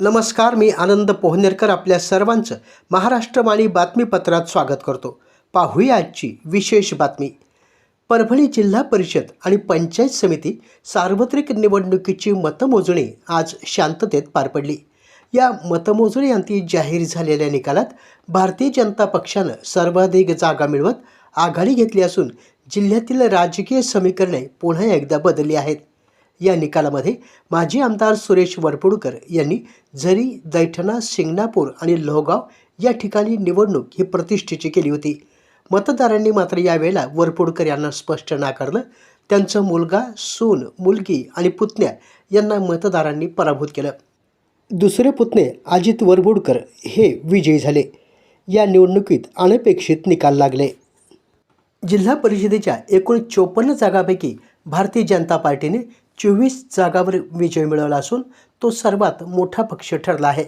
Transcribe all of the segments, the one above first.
नमस्कार, मी आनंद पोहनेरकर आपल्या सर्वांचं महाराष्ट्रवाणी बातमीपत्रात स्वागत करतो. पाहूया आजची विशेष बातमी. परभणी जिल्हा परिषद आणि पंचायत समिती सार्वत्रिक निवडणुकीची मतमोजणी आज शांततेत पार पडली. या मतमोजणीअंती जाहीर झालेल्या निकालात भारतीय जनता पक्षानं सर्वाधिक जागा मिळवत आघाडी घेतली असून जिल्ह्यातील राजकीय समीकरणे पुन्हा एकदा बदलली आहेत. या निकालामध्ये माजी आमदार सुरेश वरपुडकर यांनी झरी, दैठणा, शिंगणापूर आणि लोहगाव या ठिकाणी निवडणूक ही प्रतिष्ठेची केली होती. मतदारांनी मात्र यावेळेला वरपुडकर यांना स्पष्ट नाकारलं. त्यांचा मुलगा, सून, मुलगी आणि पुतण्या यांना मतदारांनी पराभूत केलं. दुसरे पुतणे अजित वरपुडकर हे विजयी झाले. या निवडणुकीत अनपेक्षित निकाल लागले. जिल्हा परिषदेच्या एकूण 54 जागांपैकी भारतीय जनता पार्टीने 24 जागांवर विजय मिळवला असून तो सर्वात मोठा पक्ष ठरला आहे.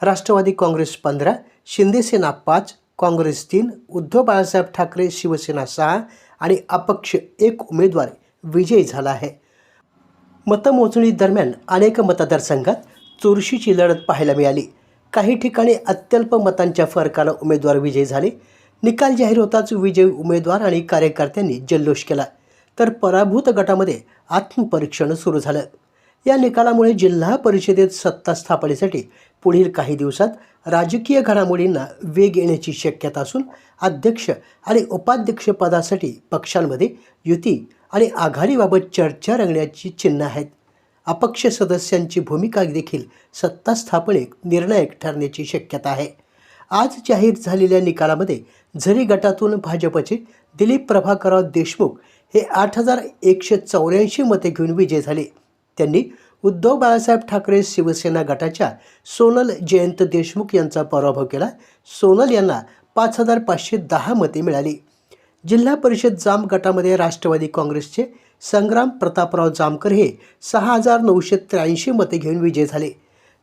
राष्ट्रवादी काँग्रेस 15, शिंदेसेना 5, काँग्रेस 3, उद्धव बाळासाहेब ठाकरे शिवसेना 6 आणि अपक्ष 1 उमेदवार विजयी झाला आहे. मतमोजणी दरम्यान अनेक मतदारसंघात चुरशीची लढत पाहायला मिळाली. काही ठिकाणी अत्यल्प मतांच्या फरकानं उमेदवार विजयी झाले. निकाल जाहीर होताच विजयी उमेदवार आणि कार्यकर्त्यांनी जल्लोष केला, तर पराभूत गटामध्ये आत्मपरीक्षण सुरू झालं. या निकालामुळे जिल्हा परिषदेत सत्ता स्थापनेसाठी पुढील काही दिवसात राजकीय घडामोडींना वेग येण्याची शक्यता असून अध्यक्ष आणि उपाध्यक्षपदासाठी पक्षांमध्ये युती आणि आघाडीबाबत चर्चा रंगण्याची चिन्ह आहेत. अपक्ष सदस्यांची भूमिका देखील सत्ता स्थापनेत निर्णायक ठरण्याची शक्यता आहे. आज जाहीर झालेल्या निकालामध्ये झरी गटातून भाजपचे दिलीप प्रभाकरराव देशमुख हे 8,184 मते घेऊन विजय झाले. त्यांनी उद्धव बाळासाहेब ठाकरे शिवसेना गटाच्या सोनल जयंत देशमुख यांचा पराभव केला. सोनल यांना 5,510 मते मिळाली. जिल्हा परिषद जाम गटामध्ये राष्ट्रवादी काँग्रेसचे संग्राम प्रतापराव जामकर हे 6,983 मते घेऊन विजय झाले.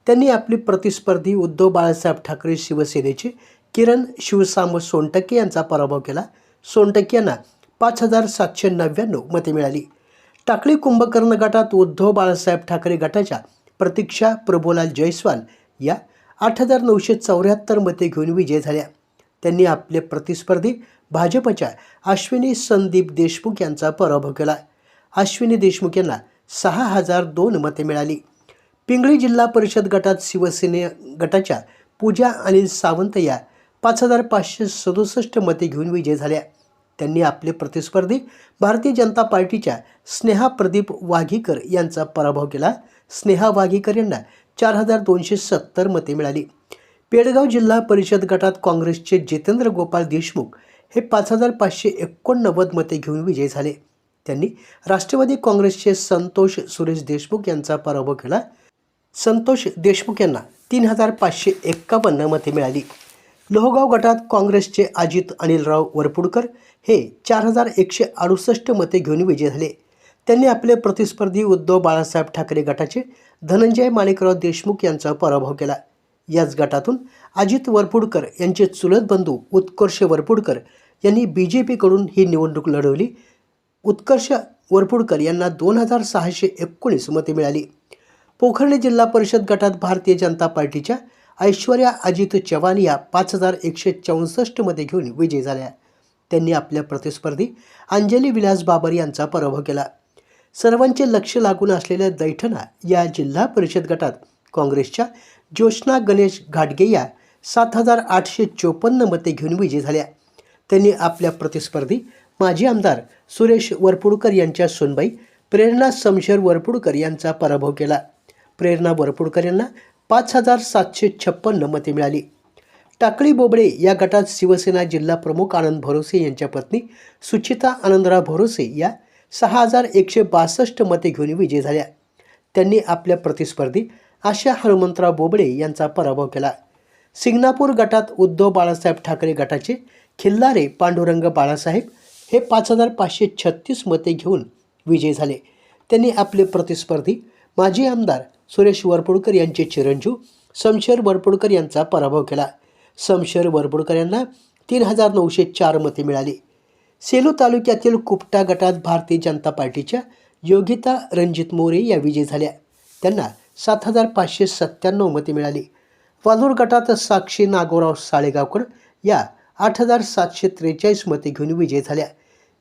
त्यांनी आपले प्रतिस्पर्धी उद्धव बाळासाहेब ठाकरे शिवसेनेचे किरण शिवसाम सोनटक्के यांचा पराभव केला. सोनटक्के यांना 5,799 मते मिळाली. टाकळी कुंभकर्ण गटात उद्धव बाळासाहेब ठाकरे गटाच्या प्रतीक्षा प्रभुलाल जयस्वाल या 8,974 मते घेऊन विजय झाल्या. त्यांनी आपले प्रतिस्पर्धी भाजपच्या अश्विनी संदीप देशमुख यांचा पराभव केला. अश्विनी देशमुख यांना 6,002 मते मिळाली. पिंगळी जिल्हा परिषद गटात शिवसेने गटाच्या पूजा अनिल सावंत या 5,567 मते घेऊन विजय झाल्या. त्यांनी आपले प्रतिस्पर्धी भारतीय जनता पार्टीच्या स्नेहा प्रदीप वाघीकर यांचा पराभव केला. स्नेहा वाघीकर यांना 4,270 मते मिळाली. पेडगाव जिल्हा परिषद गटात काँग्रेसचे जितेंद्र गोपाळ देशमुख हे 5,589 मते घेऊन विजयी झाले. त्यांनी राष्ट्रवादी काँग्रेसचे संतोष सुरेश देशमुख यांचा पराभव केला. संतोष देशमुख यांना 3,551 मते मिळाली. लोहगाव गटात काँग्रेसचे अजित अनिलराव वरपुडकर हे 4,168 मते घेऊन विजयी झाले. त्यांनी आपले प्रतिस्पर्धी उद्धव बाळासाहेब ठाकरे गटाचे धनंजय माणिकराव देशमुख यांचा पराभव केला. याच गटातून अजित वरपुडकर यांचे चुलत बंधू उत्कर्ष वरपुडकर यांनी BJPकडून ही निवडणूक लढवली. उत्कर्ष वरपुडकर यांना 2,619 मते मिळाली. पोखर्णी जिल्हा परिषद गटात भारतीय जनता पार्टीच्या ऐश्वर्या अजित चव्हाण या 5,164 मते घेऊन विजयी झाल्या. त्यांनी आपल्या प्रतिस्पर्धी अंजली विलास बाबर यांचा पराभव केला. सर्वांचे लक्ष लागून असलेल्या दैठणा या जिल्हा परिषद गटात काँग्रेसच्या ज्योत्स्ना गणेश घाटगे या 7,854 मते घेऊन विजयी झाल्या. त्यांनी आपल्या प्रतिस्पर्धी माजी आमदार सुरेश वरपुडकर यांच्या सूनबाई प्रेरणा समशेर वरपुडकर यांचा पराभव केला. प्रेरणा वरपुडकर यांना 5,756 मते मिळाली. टाकळी बोबडे या गटात शिवसेना जिल्हा प्रमुख आनंद भरोसे यांच्या पत्नी सुचिता आनंदराव भरोसे या 6,162 मते घेऊन विजयी झाल्या. त्यांनी आपल्या प्रतिस्पर्धी आशा हनुमंतराव बोबडे यांचा पराभव केला. सिंगणापूर गटात उद्धव बाळासाहेब ठाकरे गटाचे खिल्लारे पांडुरंग बाळासाहेब हे 5,536 मते घेऊन विजयी झाले. त्यांनी आपले प्रतिस्पर्धी माजी आमदार सुरेश वरपुडकर यांचे चिरंजीव समशेर वरपुडकर यांचा पराभव केला. समशेर वरपुडकर यांना 3,904 मते मिळाली. सेलू तालुक्यातील कुपटा गटात भारतीय जनता पार्टीच्या योगिता रणजित मोरे या विजयी झाल्या. त्यांना 7,597 मते मिळाली. वालूर गटात साक्षी नागोराव साळेगावकर या 8,743 मते घेऊन विजयी झाल्या.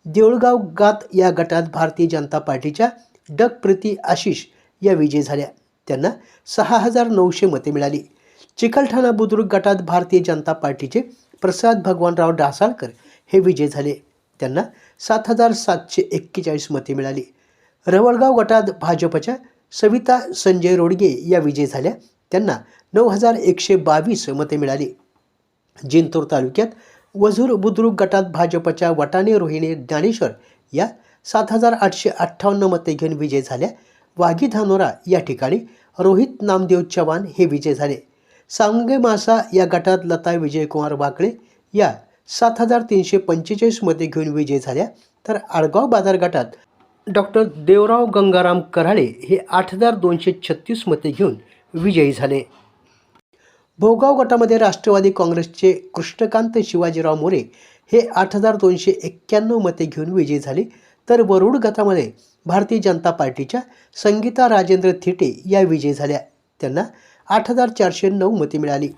देऊळगाव गात या गटात भारतीय जनता पार्टीच्या डगप्रीती आशिष या विजयी झाल्या. त्यांना 6,900 मते मिळाली. चिकलठाणा बुद्रुक गटात भारतीय जनता पार्टीचे प्रसाद भगवानराव ढासाळकर हे विजयी झाले. त्यांना 7,741 मते मिळाली. रवळगाव गटात भाजपच्या सविता संजय रोडगे या विजयी झाल्या. त्यांना 9,122 मते मिळाली. जिंतूर तालुक्यात वझूर बुद्रुक गटात भाजपच्या वटाणे रोहिणी ज्ञानेश्वर या 7,858 मते घेऊन विजयी झाल्या. वाघी धानोरा या ठिकाणी रोहित नामदेव चव्हाण हे विजयी झाले. सांगे मासा या गटात लता विजयकुमार वाकळे या 7,345 मते घेऊन विजयी झाल्या. तर आडगाव बाजार गटात डॉक्टर देवराव गंगाराम कराळे हे 8,236 मते घेऊन विजयी झाले. भोगाव गटामध्ये राष्ट्रवादी काँग्रेसचे कृष्णकांत शिवाजीराव मोरे हे 8,291 मते घेऊन विजयी झाले. तर वरुड गटामध्ये भारतीय जनता पार्टीच्या संगीता राजेंद्र थिटे या विजयी झाल्या. त्यांना 8,409 मते मिळाली.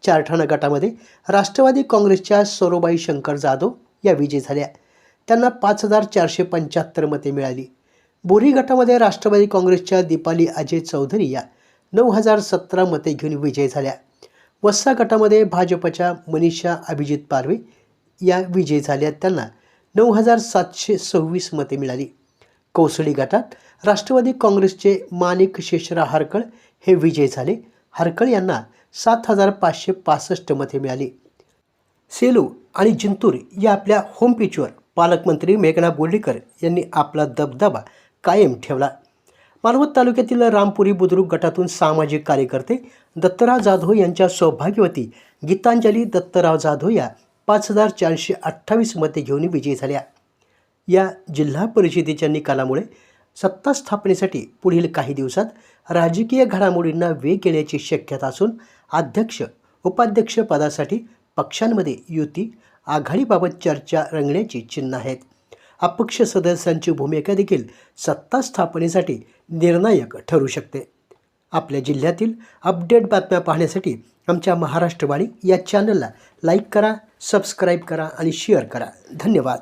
चारठाणा गटामध्ये राष्ट्रवादी काँग्रेसच्या सरोबाई शंकर जाधव या विजयी झाल्या. त्यांना 5,475 मते मिळाली. बोरी गटामध्ये राष्ट्रवादी काँग्रेसच्या दीपाली अजय चौधरी या 9,017 मते घेऊन विजयी झाल्या. वस्सा गटामध्ये भाजपच्या मनीषा अभिजित पारवे या विजयी झाल्या. त्यांना 9,726 मते मिळाली. कौसडी गटात राष्ट्रवादी काँग्रेसचे माणिक शेषराव हरकळ हे विजयी झाले. हरकळ यांना 7,565 मते मिळाली. सेलू आणि जिंतूर या आपल्या होम पिचवर पालकमंत्री मेघना बोर्डीकर यांनी आपला दबदबा कायम ठेवला. मानवत तालुक्यातील रामपुरी बुद्रुक गटातून सामाजिक कार्यकर्ते दत्तराव जाधव यांच्या सौभाग्यवती गीतांजली दत्तराव जाधव या 5,428 मते घेऊन विजयी झाल्या. या जिल्हा परिषदेच्या निकालामुळे सत्ता स्थापनेसाठी पुढील काही दिवसात राजकीय घडामोडींना वेग येण्याची शक्यता असून अध्यक्ष उपाध्यक्ष पदासाठी पक्षांमध्ये युती आघाडीबाबत चर्चा रंगण्याची चिन्ह आहेत. अपक्ष सदस्यांची भूमिका देखील सत्ता स्थापनेसाठी निर्णायक ठरू शकते. आपल्या जिल्ह्यातील अपडेट बातम्या पाहण्यासाठी आमच्या महाराष्ट्रवाणी या चॅनलला लाईक करा, सबस्क्राईब करा आणि शेअर करा. धन्यवाद.